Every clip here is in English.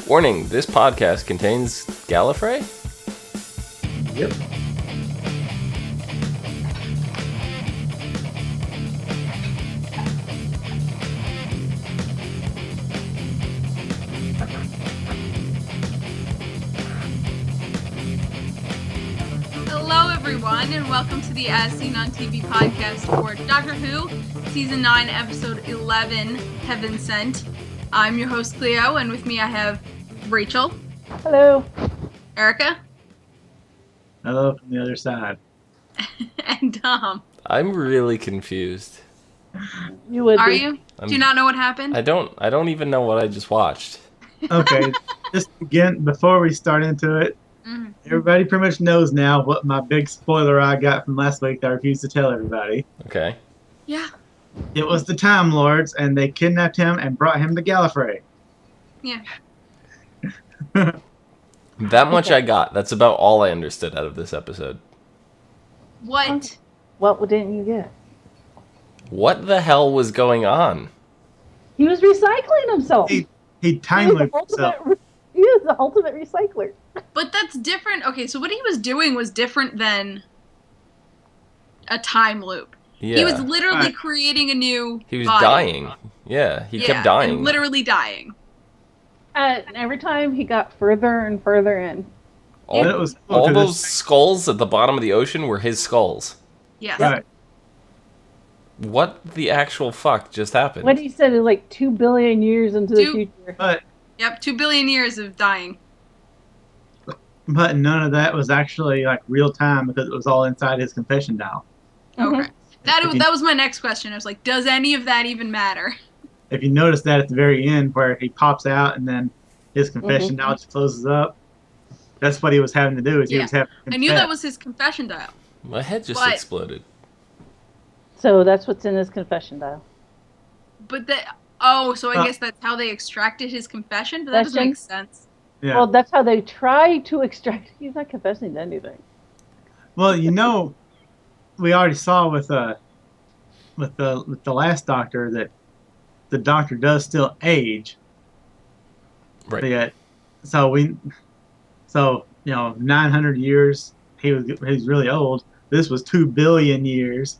Warning, this podcast contains Gallifrey? Yep. Hello everyone, and welcome to the As Seen on TV podcast for Doctor Who, Season 9, Episode 11, Heaven Sent. I'm your host, Cleo, and with me I have Rachel. Hello. Erica. Hello from the other side. And Tom. I'm really confused. You would Are be. you? Do you not know what happened? I don't even know what I just watched. Okay, just again, before we start into it, everybody pretty much knows now what my big spoiler I got from last week that I refused to tell everybody. Okay. Yeah. It was the Time Lords, and they kidnapped him and brought him to Gallifrey. Yeah. That much I got. That's about all I understood out of this episode. What? What didn't you get? What the hell was going on? He was recycling himself. He time looped himself. He was the ultimate recycler. But that's different. Okay, so what he was doing was different than a time loop. Yeah. He was literally Right. creating a new He was body. dying. Yeah, he kept dying. And literally dying. And every time he got further and further in. all It was cool all 'cause those skulls at the bottom of the ocean were his skulls. Yes. Right. What the actual fuck just happened? What he said is like 2 billion years into the future. But Yep, 2 billion years of dying. none of that was actually like real time because it was all inside his confession dial. Okay. That was my next question. I was like, does any of that even matter? If you notice that at the very end where he pops out and then his confession dial just closes up, that's what he was having to do. Is he was having to I knew confess. that was his confession dial. My head just But- exploded. So that's what's in his confession dial. But so I guess that's how they extracted his confession? But that doesn't make sense. Yeah. Well, that's how they try to extract. He's not confessing to anything. Well, we already saw with the last Doctor that the Doctor does still age. Right. Yet, so 900 years he's really old. This was 2 billion years,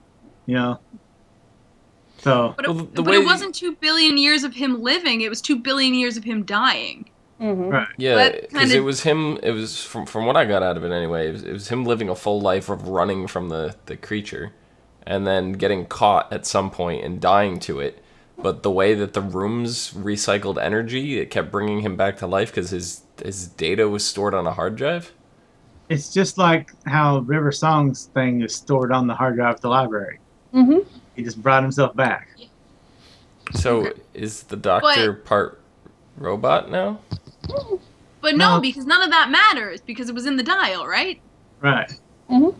So But, Well, the but way- it wasn't 2 billion years of him living. It was 2 billion years of him dying. Mm-hmm. right. Yeah, That because kinda- it was him. It was from what I got out of it anyway. It was him living a full life of running from the creature, and then getting caught at some point and dying to it. But the way that the rooms recycled energy, it kept bringing him back to life because his data was stored on a hard drive. It's just like how River Song's thing is stored on the hard drive at the library. Mm-hmm. He just brought himself back. So is the Doctor part robot now? But no, No. because none of that matters, because it was in the dial, right? Right. Mm-hmm.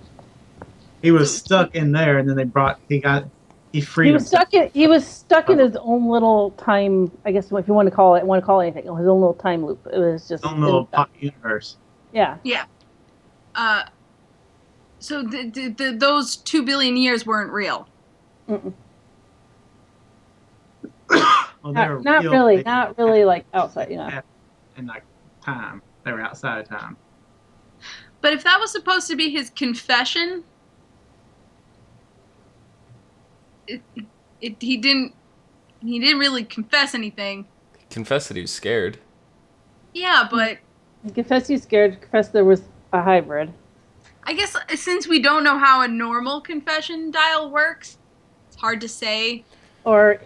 He was stuck in there, and then he freed He was himself. stuck in his own little time. I guess if you want to call it anything, his own little time loop. It was just His own little pocket universe. yeah. Yeah. So those 2 billion years weren't real. Mm-mm. Well, they were Not real, really, they- not really like outside. in like time. They were outside of time. But if that was supposed to be his confession, he didn't really confess anything. He confessed that he was scared. Yeah, but Confess he's scared. Confess there was a hybrid. I guess since we don't know how a normal confession dial works, it's hard to say. Or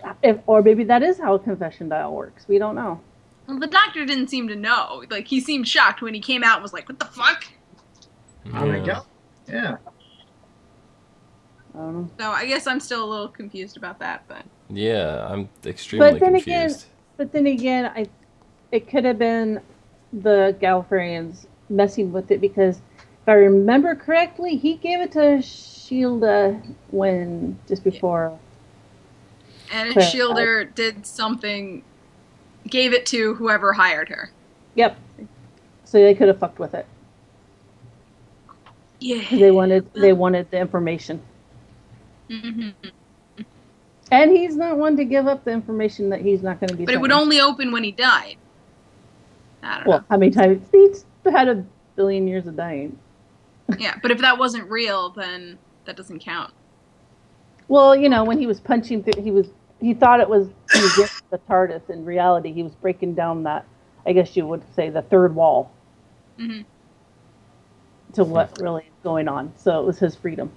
maybe that is how a confession dial works. We don't know. Well, the Doctor didn't seem to know. Like, he seemed shocked when he came out and was like, what the fuck? Yeah. I don't know. So I guess I'm still a little confused about that, but... Yeah, I'm extremely confused. But then again, it could have been the Gallifreyans messing with it because if I remember correctly, he gave it to Shielda just before. And Clara. Shielder did something, gave it to whoever hired her. Yep. So they could have fucked with it. Yeah. They wanted the information. Mm-hmm. And he's not one to give up the information that he's not going to be. But it would only open when he died. I don't Well, know. how many times? He's had a billion years of dying. Yeah, but if that wasn't real, then that doesn't count. Well, when he was punching through, he thought he was getting the TARDIS. In reality, he was breaking down that, I guess you would say, the third wall Hmm. to what really is going on. So it was his freedom.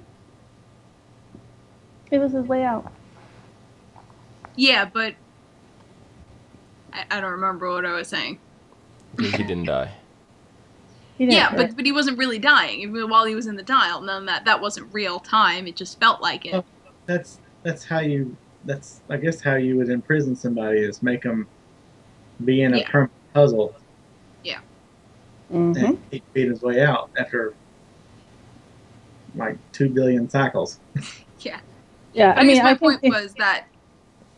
It was his way out. Yeah, but I don't remember what I was saying. He didn't die. He didn't, Yeah, right? but he wasn't really dying. Even while he was in the dial, none of that wasn't real time. It just felt like it. Well, that's how you. That's I guess how you would imprison somebody is make them be in a Yeah. permanent puzzle, Mm-hmm. and he beat his way out after like 2 billion cycles. Yeah. Yeah, I guess my I point think was that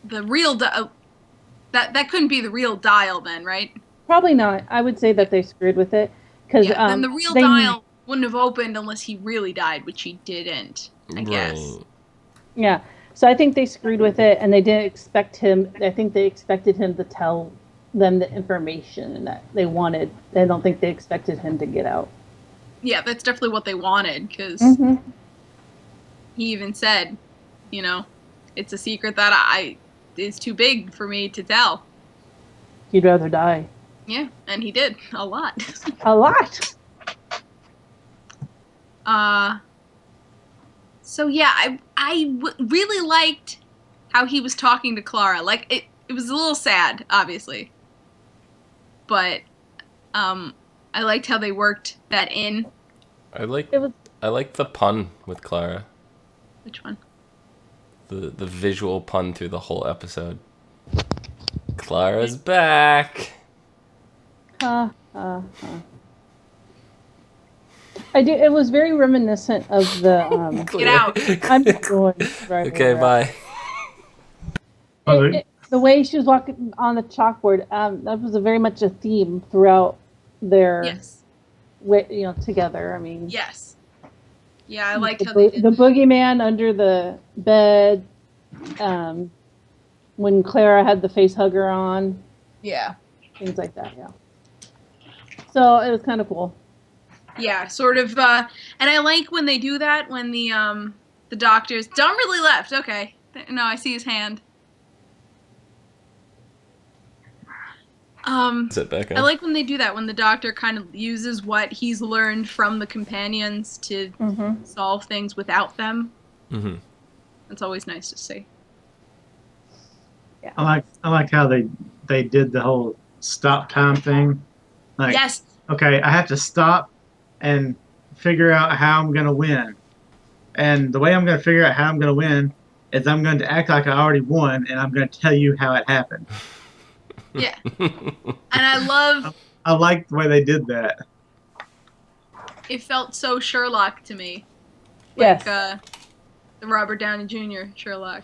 the real that couldn't be the real dial then, right? probably not. I would say that they screwed with it because Yeah. Then the real dial wouldn't have opened unless he really died, which he didn't. I guess. Right. Yeah. So I think they screwed with it, and they didn't expect him. I think they expected him to tell them the information that they wanted. I don't think they expected him to get out. Yeah, that's definitely what they wanted because Mm-hmm. he even said, it's a secret that is too big for me to tell. He'd rather die. Yeah, and he did a lot. A lot. So yeah, really liked how he was talking to Clara. Like it was a little sad, obviously, but I liked how they worked that in. I like the pun with Clara. Which one? The visual pun through the whole episode. Clara's back. I do. It was very reminiscent of the. Get out. I'm going right. Okay, bye. The way she was walking on the chalkboard, that was very much a theme throughout their, Yes. Together. I mean, Yes. Yeah, I liked the, how they did the that. boogeyman under the bed, when Clara had the face hugger on, Yeah. things like that. Yeah. So it was kind of cool. Yeah, sort of. And I like when they do that when the doctors. Don really left. Okay. No, I see his hand. Sit back up. I like when they do that, when the doctor kind of uses what he's learned from the companions to solve things without them. Mm-hmm. It's always nice to see. Yeah. I like how they did the whole stop time thing. Like, Yes. okay, I have to stop and figure out how I'm gonna win, and the way I'm gonna figure out how I'm gonna win is I'm going to act like I already won, and I'm going to tell you how it happened. Yeah. And I like the way they did that. It felt so Sherlock to me. Yes. Like the Robert Downey Jr. Sherlock.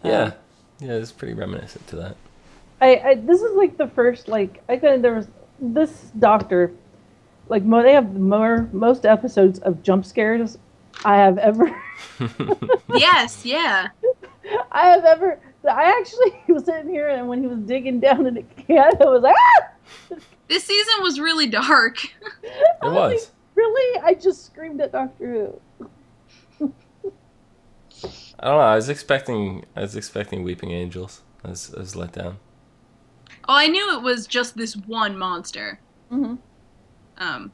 Yeah. Yeah, it's pretty reminiscent to that. This is like the first, I think there was this doctor, they have most episodes of jump scares I have ever. Yes, yeah. I actually was sitting here, and when he was digging down in a can, I was like, ah! This season was really dark. It was. Like, really? I just screamed at Doctor Who. I don't know. I was expecting Weeping Angels. I was let down. Oh, I knew it was just this one monster. Mm-hmm.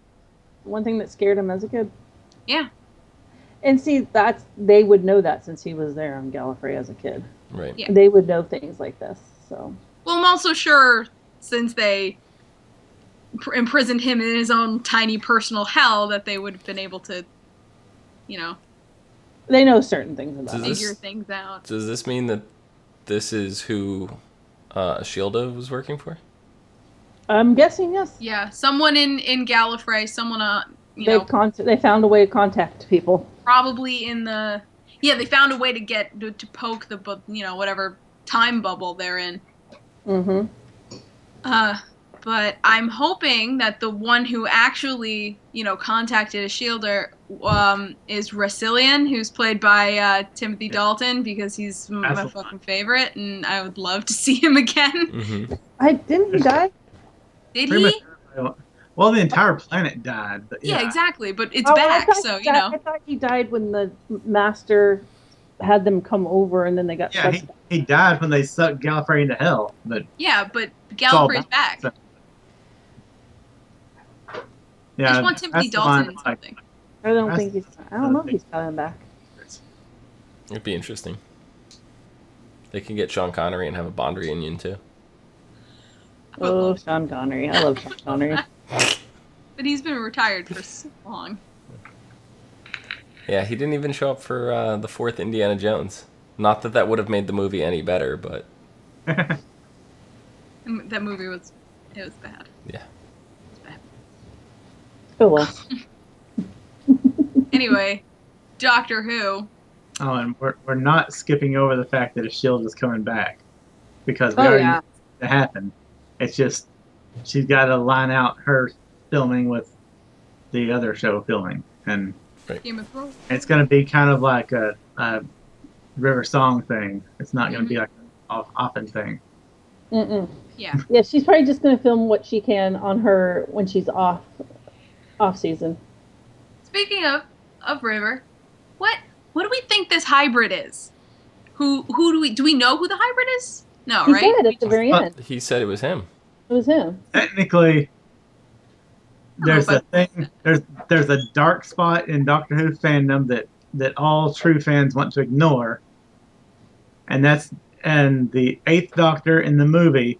One thing that scared him as a kid. Yeah. And see, they would know that since he was there on Gallifrey as a kid. Right. Yeah. They would know things like this. So. Well, I'm also sure since they imprisoned him in his own tiny personal hell that they would have been able to, They know certain things about it. figure things out. Does this mean that this is who Shielda was working for? I'm guessing yes. Yeah, someone in Gallifrey, someone They found a way to contact people. Probably in the they found a way to get to poke the whatever time bubble they're in. Mm-hmm. But I'm hoping that the one who actually contacted a shielder is Rassillian, who's played by Timothy Dalton, because he's my fucking favorite, and I would love to see him again. Mm-hmm. Didn't he die? Did Pretty he? much Well, the entire planet died, but Yeah, exactly. But it's I back, thought so he died- I thought he died when the master had them come over, and then they got Yeah, sucked. he died when they sucked Gallifrey into hell. But Yeah, but it's all Gallifrey's back. so- I yeah, just want Timothy that's the Dalton line, in like, something. I don't think he's. I don't know if he's coming back. It'd be interesting. They can get Sean Connery and have a Bond reunion too. Oh, Sean Connery! I love Sean Connery. But he's been retired for so long. Yeah, he didn't even show up for the fourth Indiana Jones. Not that that would have made the movie any better, but And that movie was bad. yeah. It was bad. Oh well. Anyway, Doctor Who. Oh, and we're not skipping over the fact that a shield is coming back because we Oh, already yeah. knew it to happen. It's just she's got to line out her filming with the other show filming, and Game of Thrones. it's going to be kind of like a River Song thing. It's not going to be like an often thing. Mm-mm. Yeah. Yeah, she's probably just going to film what she can on her when she's off season. Speaking of River, what do we think this hybrid is? Who do we know who the hybrid is? No, He right? said at the very end. He said it was him. It was him. Technically, there's Oh, a thing. There's a dark spot in Doctor Who fandom that all true fans want to ignore, and the Eighth Doctor in the movie.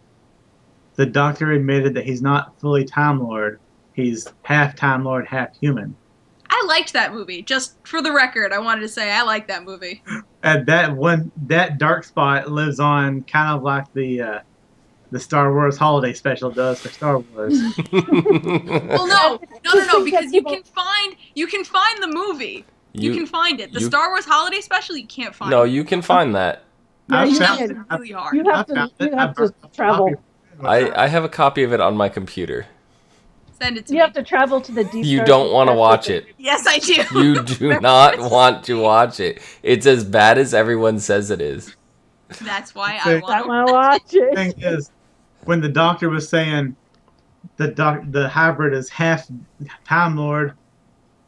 The Doctor admitted that he's not fully Time Lord. He's half Time Lord, half human. I liked that movie. Just for the record, I wanted to say I liked that movie. And that dark spot lives on kind of like the Star Wars holiday special does for Star Wars. Well, no, because you can find the movie. You can find it. The Star Wars holiday special, you can't find. No, it. you can find that. I you found It's it. really hard. You have to travel. I have a copy of it on my computer. Send it to You me. have to travel to the deep. You dark don't want to depths watch of it. Yes, I do. You do not want to watch it. It's as bad as everyone says it is. That's why I I I want. want to watch The it. thing is, when the Doctor was saying the hybrid is half Time Lord,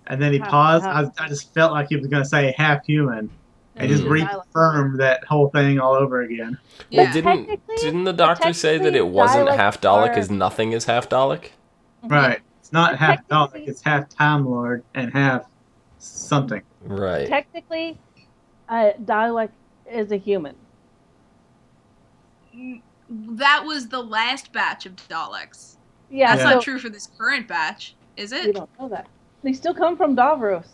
and then he paused, I just felt like he was going to say half human, and just reaffirmed that whole thing all over again. Yeah. Well, didn't the doctor say that it wasn't half Dalek as nothing is half Dalek? Right. It's not half Dalek, Technically- it's half Time Lord and half something. Right. Technically, Dalek is a human. That was the last batch of Daleks. Yeah, That's Yeah. not true for this current batch, is You it? don't know that. They still come from Davros.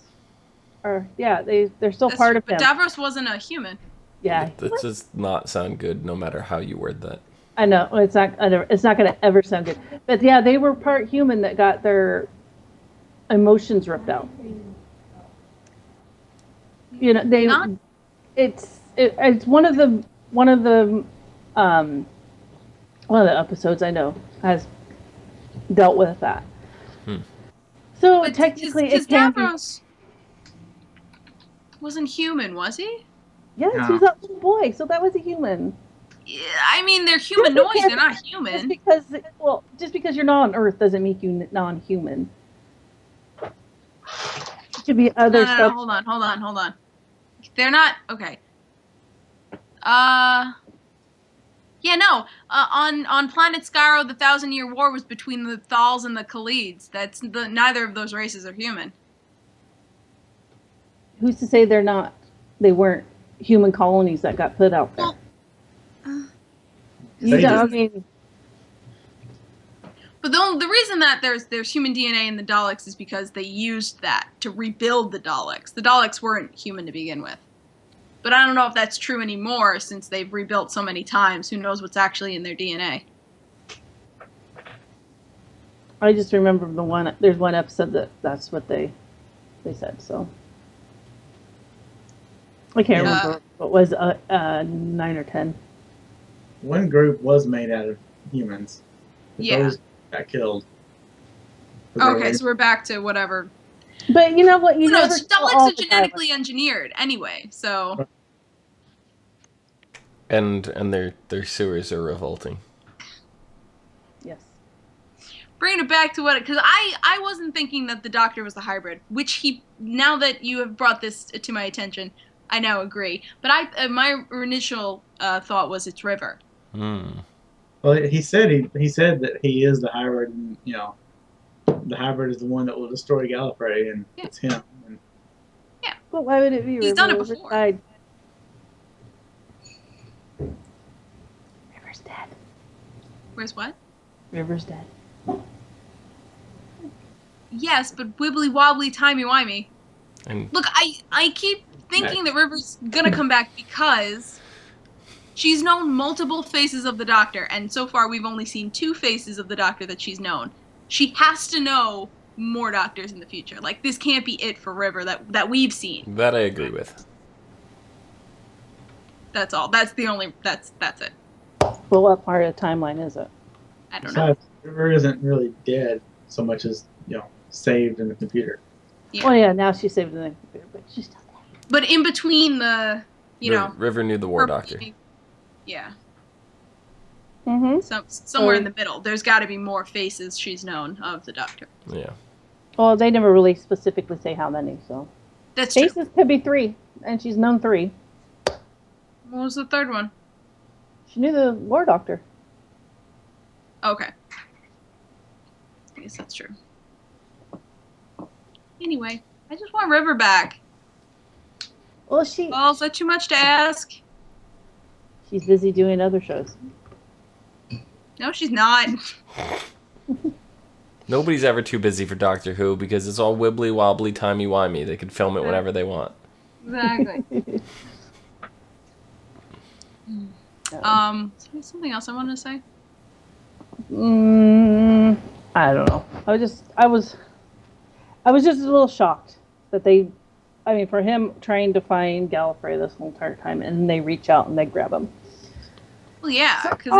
Or they're still That's part true, of him. but Davros wasn't a human. Yeah, That does not sound good, no matter how you word that. I know it's not. It's not going to ever sound good. But yeah, they were part human that got their emotions ripped out. You know, it's one of the episodes I know has dealt with that. So But technically, because it can be. Davros wasn't human, was he? Yes, No. he was that little boy, so that was a human. Yeah, I mean, they're humanoids. They're not human. Just because you're not on Earth doesn't make you non-human. It could be other No, stuff. hold on. They're not okay. Yeah, no. On planet Skyro, the 1,000-Year War was between the Thals and the Khalids. Neither of those races are human. Who's to say they're not? They weren't human colonies that got put out there. Well, I mean, but the reason that there's human DNA in the Daleks is because they used that to rebuild the Daleks. The Daleks weren't human to begin with. But I don't know if that's true anymore since they've rebuilt so many times. Who knows what's actually in their DNA? I just remember there's one episode that's what they said. So I can't Yeah. remember what was 9 or 10. One group was made out of humans. Yeah. Those got killed. Okay, so we're back to whatever. But you know what? You No, never saw all Daleks are the genetically engineered anyway, so And their sewers are revolting. Yes. bringing it back to because I wasn't thinking that the Doctor was the hybrid, which now that you have brought this to my attention, I now agree. But my initial thought was it's River. Well, he said that he is the hybrid, and the hybrid is the one that will destroy Gallifrey, and it's him. And, But why would it be? He's done it before. Riverside? River's dead. Where's what? River's dead. Yes, but wibbly wobbly timey wimey. And Look, I keep thinking that River's gonna come back because she's known multiple faces of the Doctor, and so far we've only seen 2 faces of the Doctor that she's known. She has to know more Doctors in the future. Like, this can't be it for River that we've seen. that I agree with. That's all. That's it. Well, what part of the timeline is it? I don't know. besides, River isn't really dead so much as saved in the computer. Yeah. Oh yeah, now she's saved in the computer, but she's still there. But in between the, River knew the War her Doctor. being- yeah. Mm-hmm. Somewhere in the middle. There's got to be more faces she's known of the Doctor. Yeah. Well, they never really specifically say how many, so That's true. faces could be 3, and she's known 3. What was the third one? She knew the War Doctor. Okay. I guess that's true. Anyway, I just want River back. Well, Is that too much to ask? she's busy doing other shows. No, she's not. Nobody's ever too busy for Doctor Who because it's all wibbly wobbly timey wimey. They can film it whenever they want. Exactly. Something else I wanted to say? I don't know. I was just a little shocked that for him trying to find Gallifrey this whole entire time, and they reach out and they grab him. Well, yeah, because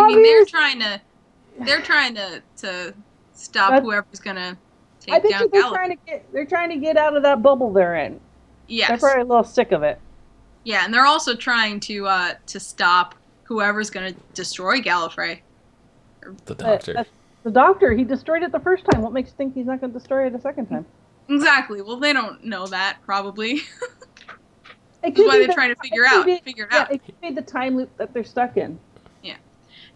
they're trying to stop whoever's gonna I take bet down you they're Gallifrey. they're trying to get out of that bubble they're in. They're Yes. probably a little sick of it. Yeah, and they're also trying to stop whoever's gonna destroy Gallifrey. The Doctor. That's the Doctor, he destroyed it the first time. What makes you think he's not going to destroy it a second time? Exactly. Well, they don't know that probably. It That's why they're trying to figure it out. Yeah, it could be the time loop that they're stuck in. Yeah.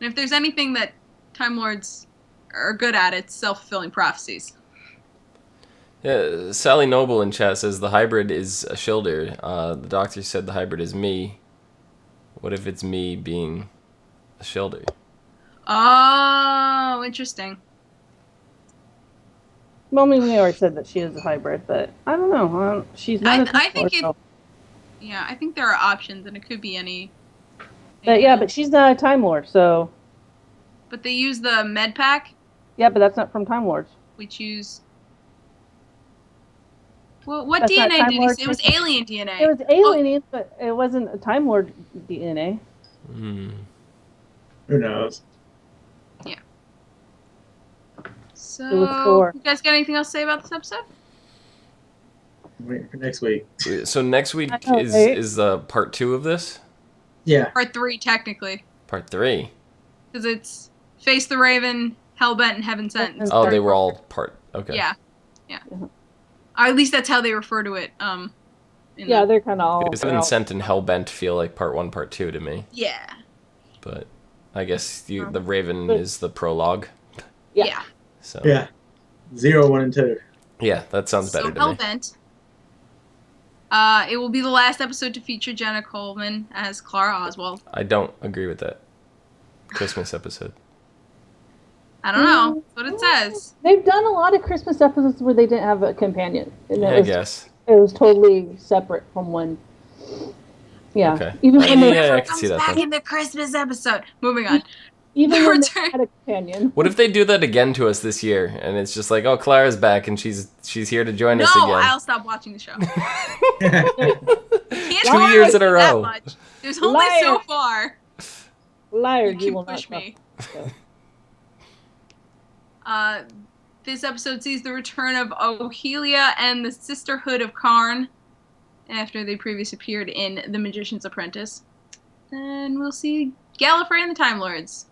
And if there's anything that Time Lords are good at, it's self-fulfilling prophecies. Yeah, Sally Noble in chat says the hybrid is a Shilder. The Doctor said the hybrid is me. What if it's me being a Shilder? Oh, interesting. Well, we already said that she is a hybrid, but I don't know. She's not. I think I think there are options, and it could be any. But she's not a Time Lord, so. But they use the med pack. Yeah, but that's not from Time Lords. Which use. Well, what That's not DNA Time did he Lord say? It was alien DNA. It was alien, but it wasn't a Time Lord DNA. Hmm. Who knows? So, It was Thor. you guys got anything else to say about this episode? Wait for next week. So next week I know, is right? is part 2 of this? Yeah. Part 3, technically. Part 3. Because it's Face the Raven, Hellbent, and Heaven Sent. And Oh, they were all part. Okay. Yeah. Or at least that's how they refer to it. They're kind of all. Because Heaven Sent and Hellbent feel like part 1, part 2 to me. Yeah. But I guess the Raven is the prologue. Yeah. So Yeah. 0, 1, and 2. yeah, that sounds better So to me. Hellbent. It will be the last episode to feature Jenna Coleman as Clara Oswald. I don't agree with that. Christmas episode. I don't know. That's what it says. They've done a lot of Christmas episodes where they didn't have a companion. And Yeah, I guess. It was totally separate from one. Yeah. Okay. Even when they, Yeah, I can Comes see that back then. in the Christmas episode. Moving on. even The when return. they had a companion. What if they do that again to us this year, and it's just like, oh, Clara's back, and she's here to join us No, again? I'll stop watching the show. Can't 2 lie years in a that row. much. There's only so Liar. far Liar, you will can not push me. stop. This episode sees the return of Ohelia and the Sisterhood of Karn after they previously appeared in The Magician's Apprentice. And we'll see Gallifrey and the Time Lords.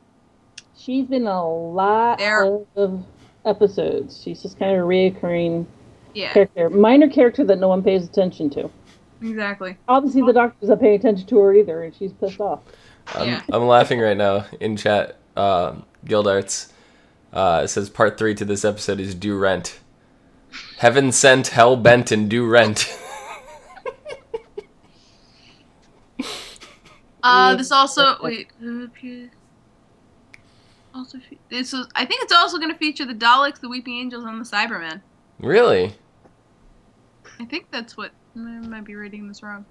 She's been a lot There. of episodes. She's just kind of a reoccurring Yeah, character, minor character that no one pays attention to. exactly. Obviously, the Doctor's not paying attention to her either, and she's pissed off. Yeah. I'm laughing right now in chat. Guildarts says part 3 to this episode is due rent. Heaven sent, hell bent, and due rent. This also I think it's also going to feature the Daleks, the Weeping Angels, and the Cybermen. Really? I think that's what I might be reading this wrong.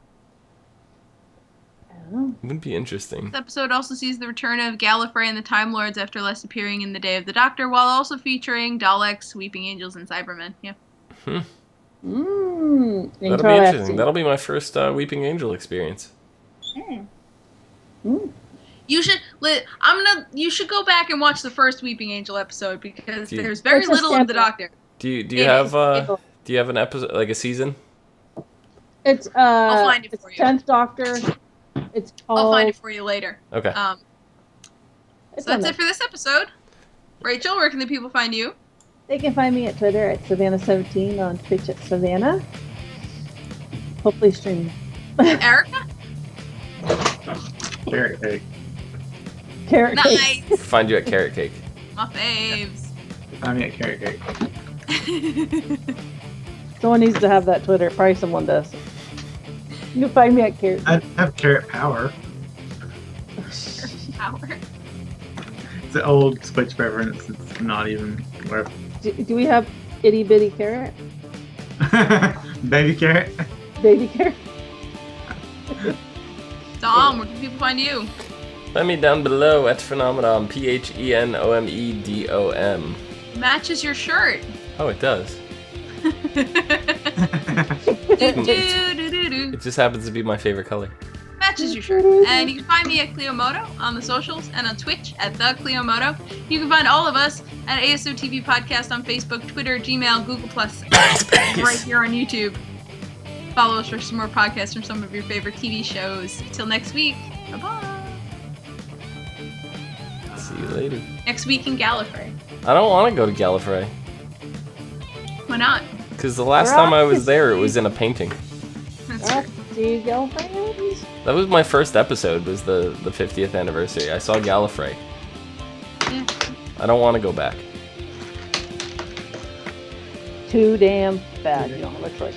Oh. Would be interesting. This episode also sees the return of Gallifrey and the Time Lords after last appearing in the Day of the Doctor, while also featuring Daleks, Weeping Angels, and Cybermen. Yeah. That'll be Interesting. interesting. That'll be my first Weeping Angel experience. You should you should go back and watch the first Weeping Angel episode because there's very It's a little of the sample. Doctor. Do you have an episode, like a season? It's I'll find it it's for you. 10th Doctor. It's called. I'll find it for you later. Okay. So that's it for this episode. Rachel, where can the people find you? They can find me at Twitter at Savannah17, on Twitch at Savannah. Hopefully streaming. Erica? Carrot cake. Carrot cake. Nice. Find you at Carrot Cake. My faves. Find me at carrot cake. Someone needs to have that Twitter. Probably someone does. You can find me at Carrot. I have carrot power. Power. It's an old Switch reference. It's not even worth. Do we have itty bitty carrot? Baby carrot. Baby carrot? Dom, where can people find you? Find me down below at Phenomenon, PHENOMEDOM. Matches your shirt. Oh, it does. Do-do-do-do-do. It just happens to be my favorite color. Matches your shirt. And you can find me at Cleomoto on the socials and on Twitch at the Cleomoto. You can find all of us at ASO TV Podcast on Facebook, Twitter, Gmail, Google Plus, right here on YouTube. Follow us for some more podcasts from some of your favorite TV shows. Till next week. Bye-bye. See you later. Next week in Gallifrey. I don't want to go to Gallifrey. Why not? Because the last time I was there, it was in a painting. That's Alright, true. see you, girlfriends. That was my first episode, was the 50th anniversary. I saw Gallifrey. Yeah. I don't want to go back. Too damn bad. You don't have a choice.